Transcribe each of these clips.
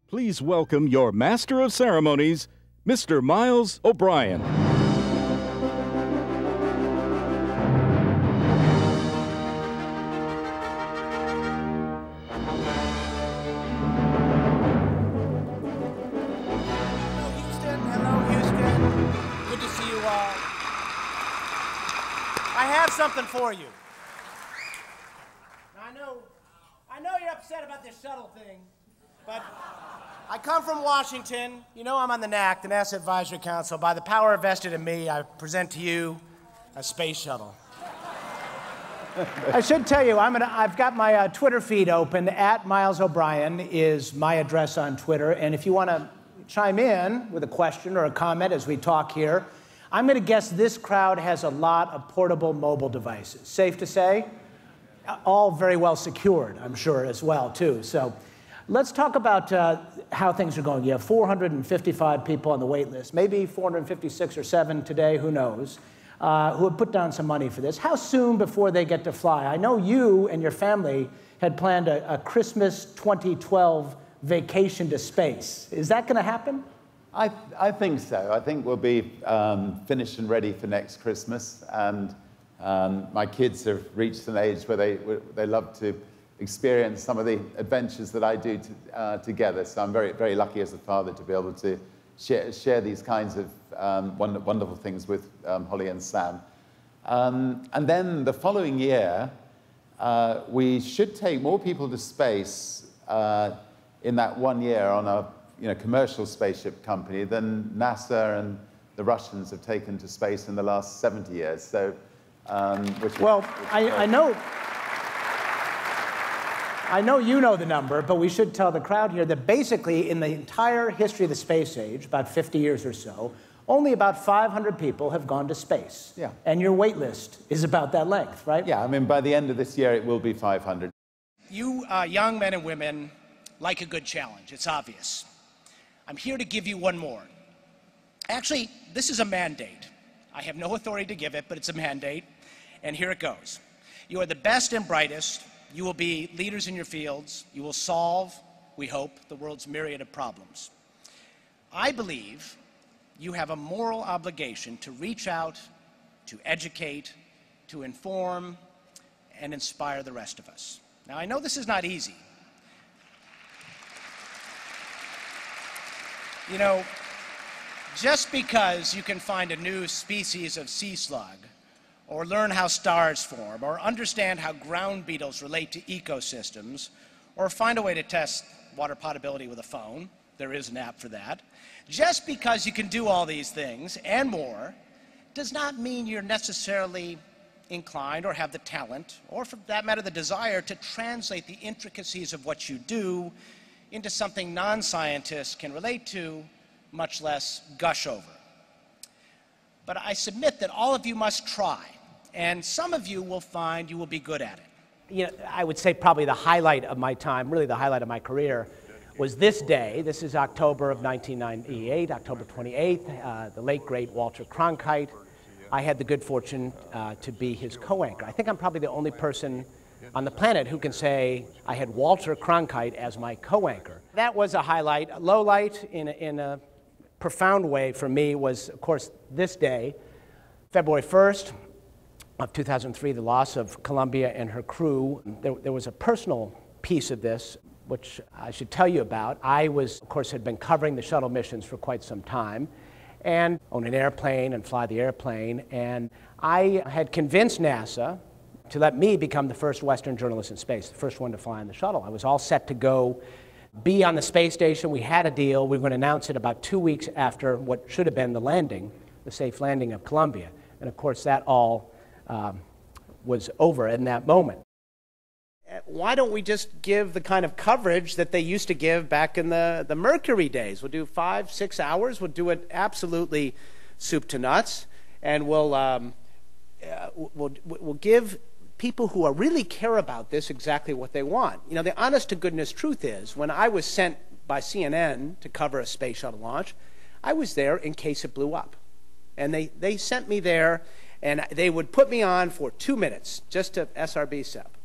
Please welcome your Master of Ceremonies, Mr. Miles O'Brien. I have something for you. I know you're upset about this shuttle thing, but I come from Washington. You know I'm on the NAC, the NASA Advisory Council. By the power vested in me, I present to you a space shuttle. I should tell you, I've got my Twitter feed open. @Miles O'Brien is my address on Twitter, and if you want to chime in with a question or a comment as we talk here, I'm going to guess this crowd has a lot of portable mobile devices. Safe to say? All very well secured, I'm sure, as well, too. So let's talk about how things are going. You have 455 people on the wait list, maybe 456 or 7 today, who knows, who have put down some money for this. How soon before they get to fly? I know you and your family had planned a Christmas 2012 vacation to space. Is that going to happen? I think so. I think we'll be finished and ready for next Christmas. And my kids have reached an age where they love to experience some of the adventures that I do together. So I'm very, very lucky as a father to be able to share these kinds of wonderful things with Holly and Sam. And then the following year, we should take more people to space in that 1 year on a commercial spaceship company than NASA and the Russians have taken to space in the last 70 years. So, I know you know the number, but we should tell the crowd here that basically in the entire history of the space age, about 50 years or so, only about 500 people have gone to space. Yeah. And your wait list is about that length, right? Yeah, I mean, by the end of this year, it will be 500. You young men and women like a good challenge. It's obvious. I'm here to give you one more. Actually, this is a mandate. I have no authority to give it, but it's a mandate, and here it goes. You are the best and brightest. You will be leaders in your fields. You will solve, we hope, the world's myriad of problems. I believe you have a moral obligation to reach out, to educate, to inform, and inspire the rest of us. Now, I know this is not easy. You know, just because you can find a new species of sea slug, or learn how stars form, or understand how ground beetles relate to ecosystems, or find a way to test water potability with a phone, there is an app for that, just because you can do all these things and more, does not mean you're necessarily inclined or have the talent, or for that matter the desire, to translate the intricacies of what you do into something non-scientists can relate to, much less gush over. But I submit that all of you must try, and some of you will find you will be good at it. You know, I would say probably the highlight of my time, really the highlight of my career, was this day. This is October of 1998, October 28th, the late, great Walter Cronkite. I had the good fortune to be his co-anchor. I think I'm probably the only person on the planet who can say I had Walter Cronkite as my co-anchor. That was a highlight. A low light in a profound way for me was, of course, this day, February 1st of 2003, the loss of Columbia and her crew. There was a personal piece of this which I should tell you about. I of course, had been covering the shuttle missions for quite some time and own an airplane and fly the airplane, and I had convinced NASA to let me become the first Western journalist in space, the first one to fly on the shuttle. I was all set to go be on the space station. We had a deal. We were going to announce it about 2 weeks after what should have been the landing, the safe landing of Columbia. And of course, that all was over in that moment. Why don't we just give the kind of coverage that they used to give back in the Mercury days? We'll do 5, 6 hours. We'll do it absolutely soup to nuts, and we'll give people who really care about this exactly what they want. You know, the honest to goodness truth is, when I was sent by CNN to cover a space shuttle launch, I was there in case it blew up. And they sent me there, and they would put me on for 2 minutes just to SRB SEP.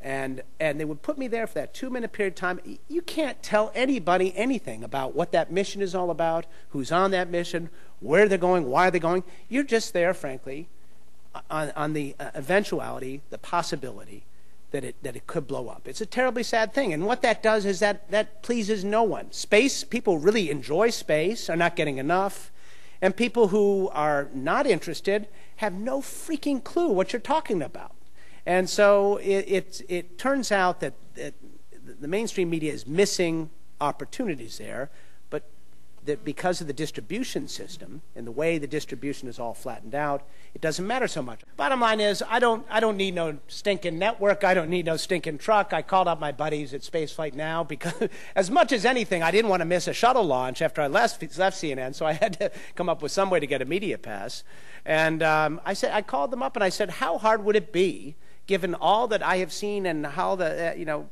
And they would put me there for that 2-minute period of time. You can't tell anybody anything about what that mission is all about, who's on that mission, where they're going, why they're going. You're just there, frankly, on the eventuality, the possibility that it could blow up. It's a terribly sad thing. And what that does is that pleases no one. Space, people really enjoy space, are not getting enough. And people who are not interested have no freaking clue what you're talking about. And so it turns out that the mainstream media is missing opportunities there, but that because of the distribution system and the way the distribution is all flattened out, it doesn't matter so much. Bottom line is, I don't need no stinking network. I don't need no stinking truck. I called up my buddies at Spaceflight Now because, as much as anything, I didn't want to miss a shuttle launch after I left CNN, so I had to come up with some way to get a media pass. And I called them up and I said, how hard would it be, given all that I have seen and how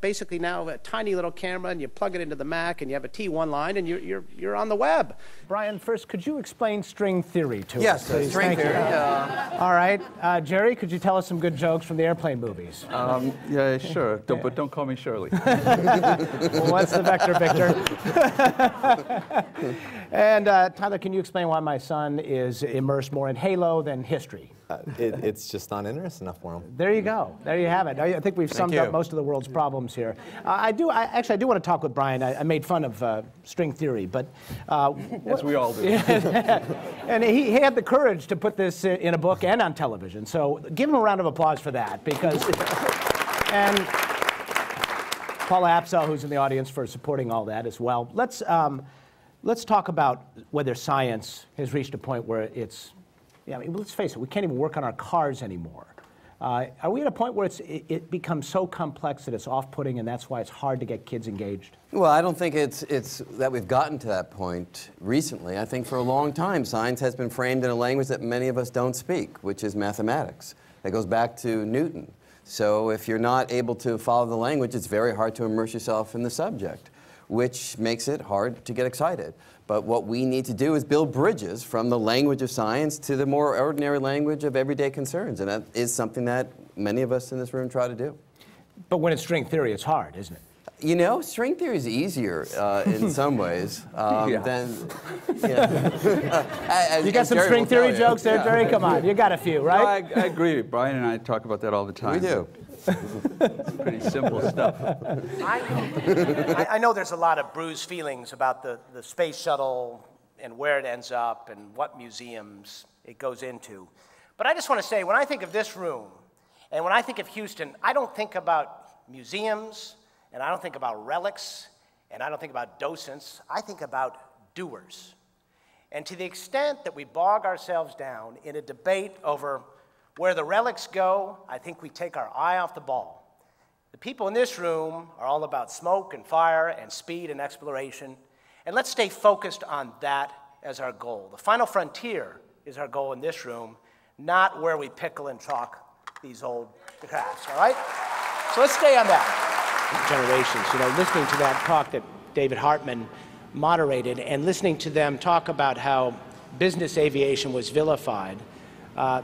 basically now a tiny little camera and you plug it into the Mac and you have a T1 line and you're on the web. Brian, first, could you explain string theory to us? Yes, string theory. All right. Jerry, could you tell us some good jokes from the airplane movies? Yeah, sure. But don't call me Shirley. Well, what's the vector, Victor? And Tyler, can you explain why my son is immersed more in Halo than history? It's just not interesting enough for him. There you go. There you have it. I think we've summed up most of the world's problems here. I do want to talk with Brian. I made fun of string theory, but as we all do. And he had the courage to put this in a book and on television. So give him a round of applause for that, because and Paula Apsell, who's in the audience, for supporting all that as well. Let's talk about whether science has reached a point where it's. Yeah, I mean, let's face it, we can't even work on our cars anymore. Are we at a point where it becomes so complex that it's off-putting, and that's why it's hard to get kids engaged? Well, I don't think it's that we've gotten to that point recently. I think for a long time, science has been framed in a language that many of us don't speak, which is mathematics. That goes back to Newton. So if you're not able to follow the language, it's very hard to immerse yourself in the subject, which makes it hard to get excited. But what we need to do is build bridges from the language of science to the more ordinary language of everyday concerns. And that is something that many of us in this room try to do. But when it's string theory, it's hard, isn't it? You know, string theory is easier in some ways than... You got some string theory jokes there, Jerry? Come on, you got a few, right? No, I agree. Brian and I talk about that all the time. We do. It's pretty simple stuff. I know there's a lot of bruised feelings about the space shuttle and where it ends up and what museums it goes into. But I just want to say, when I think of this room and when I think of Houston, I don't think about museums, and I don't think about relics, and I don't think about docents. I think about doers. And to the extent that we bog ourselves down in a debate over where the relics go, I think we take our eye off the ball. The people in this room are all about smoke and fire and speed and exploration, and let's stay focused on that as our goal. The final frontier is our goal in this room, not where we pickle and chalk these old crafts, all right? So let's stay on that. Generations, listening to that talk that David Hartman moderated and listening to them talk about how business aviation was vilified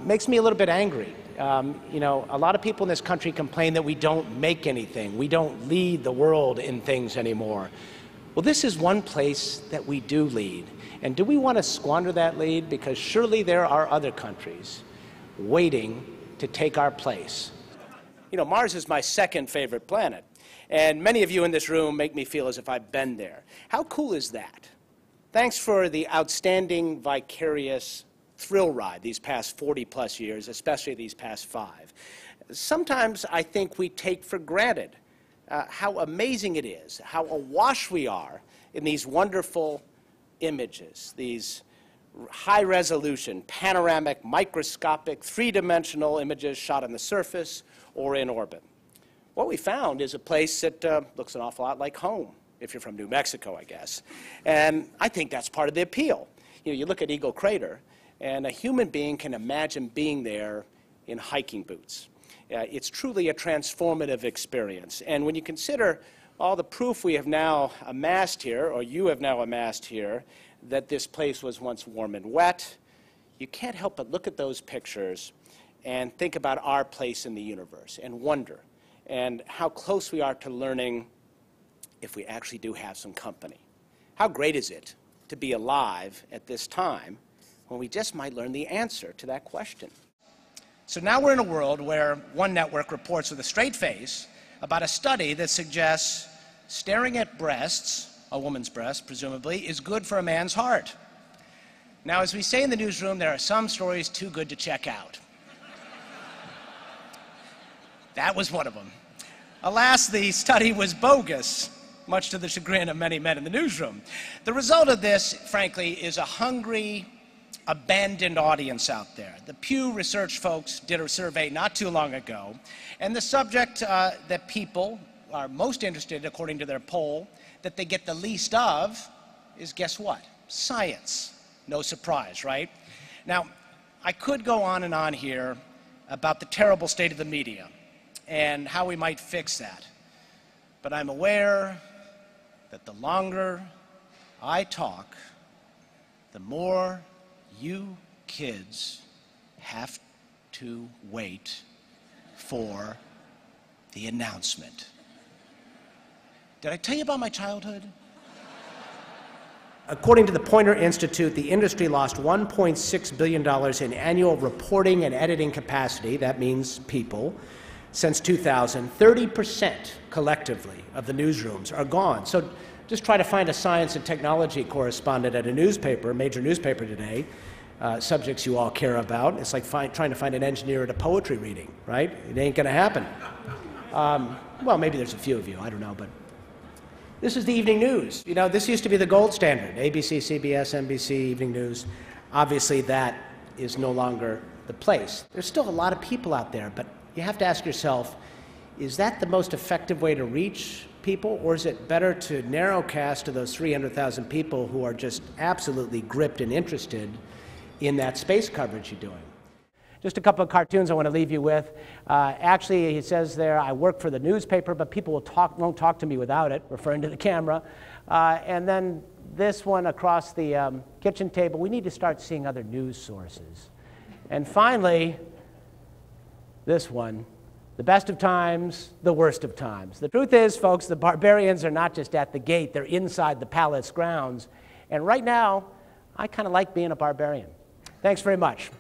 makes me a little bit angry. A lot of people in this country complain that we don't make anything. We don't lead the world in things anymore. Well, this is one place that we do lead. And do we want to squander that lead? Because surely there are other countries waiting to take our place. Mars is my second favorite planet. And many of you in this room make me feel as if I've been there. How cool is that? Thanks for the outstanding, vicarious thrill ride these past 40-plus years, especially these past 5. Sometimes I think we take for granted how amazing it is, how awash we are in these wonderful images, these high-resolution, panoramic, microscopic, three-dimensional images shot on the surface or in orbit. What we found is a place that looks an awful lot like home, if you're from New Mexico, I guess. And I think that's part of the appeal. You look at Eagle Crater, and a human being can imagine being there in hiking boots. It's truly a transformative experience. And when you consider all the proof we have now amassed here, or you have now amassed here, that this place was once warm and wet, you can't help but look at those pictures and think about our place in the universe and wonder and how close we are to learning if we actually do have some company. How great is it to be alive at this time when we just might learn the answer to that question? So now we're in a world where one network reports with a straight face about a study that suggests staring at breasts, a woman's breast presumably, is good for a man's heart. Now, as we say in the newsroom, there are some stories too good to check out. That was one of them. Alas, the study was bogus, much to the chagrin of many men in the newsroom. The result of this, frankly, is a hungry, abandoned audience out there. The Pew Research folks did a survey not too long ago, and the subject that people are most interested in, according to their poll, that they get the least of is, guess what? Science. No surprise, right? Now, I could go on and on here about the terrible state of the media and how we might fix that. But I'm aware that the longer I talk, the more you kids have to wait for the announcement. Did I tell you about my childhood? According to the Poynter Institute, the industry lost $1.6 billion in annual reporting and editing capacity, that means people, since 2000. 30% collectively of the newsrooms are gone. So just try to find a science and technology correspondent at a newspaper, a major newspaper today, subjects you all care about. It's like trying to find an engineer at a poetry reading, right? It ain't going to happen. Well, maybe there's a few of you, I don't know, but this is the evening news. You know, this used to be the gold standard, ABC, CBS, NBC, evening news. Obviously, that is no longer the place. There's still a lot of people out there, but you have to ask yourself, is that the most effective way to reach people, or is it better to narrowcast to those 300,000 people who are just absolutely gripped and interested in that space coverage you're doing? Just a couple of cartoons I want to leave you with. Actually, he says there, I work for the newspaper, but people won't talk to me without it, referring to the camera. And then this one across the kitchen table, we need to start seeing other news sources. And finally, this one, the best of times, the worst of times. The truth is, folks, the barbarians are not just at the gate, they're inside the palace grounds. And right now, I kind of like being a barbarian. Thanks very much.